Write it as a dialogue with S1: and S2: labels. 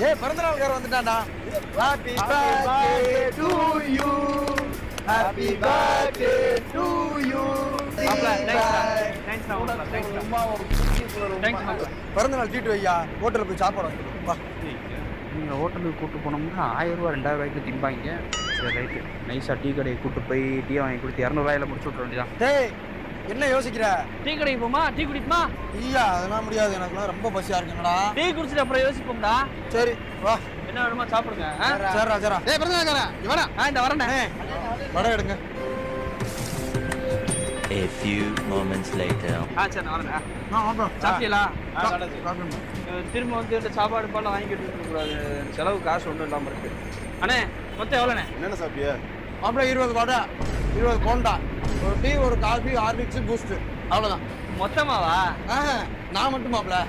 S1: ஏய் பிறந்த நாள்கார வந்துட்டான்டா. Happy birthday to you. Happy birthday to you. பிறந்த நாள் ட்ரீட் வையா. ஹோட்டலுக்கு போய் சாப்பாடு வாங்கிட்டு வா.
S2: நீங்கள் ஹோட்டலுக்கு கூப்பிட்டு போனோம்னா 1000 ரூபா 2000 ரூபாய்க்கு திம்பாங்க. சரி ரைட்டு, நைஸாக டீ கடையை கூப்பிட்டு போய் டீ வாங்கி கொடுத்து 200 ரூபாயில முடிச்சு விட்ற வேண்டியதான்.
S1: டேய் என்ன யோசிக்கிற?
S2: டீ கடைக்கு போமா, டீ குடிக்குமா?
S1: ஐயா அதெல்லாம் முடியாது, எனக்குலாம் ரொம்ப பசியா இருக்குங்கடா.
S2: டீ குடிச்சிட்டு அப்புறம் யோசிப்போம்டா.
S1: சரி வா.
S2: என்ன வேணுமா சாப்பிடுங்க.
S1: சரிடா சரிடா.
S2: ஏய் பிறந்த நாள்காரா இவனா? இந்த வரேண்ணே.
S1: வடை எடுங்க.
S3: A few moments later.
S2: சரி நான் வரேன்.
S1: வாங்க.
S2: சாப்பிட்டீங்களா?
S1: சாப்பிடுங்க.
S2: திரும்ப வந்து இந்த சாப்பாடு பாலாம் வாங்கிட்டு இருக்கக்கூடாது, செலவு காசு ஒன்றும் இல்லாமல் இருக்கு. அண்ணே மொத்தம் எவ்வளோண்ணே?
S4: என்னென்ன சாப்பிட்டியா?
S1: மாப்பிள்ள 20 வடை, 20 கோண்டா, ஒரு டீ, ஒரு காஃபி, ஹார்லிக்ஸ், பூஸ்ட், அவ்வளோதான்.
S2: மொத்தமாவா?
S1: நான் மட்டும் மாப்பிள்ள.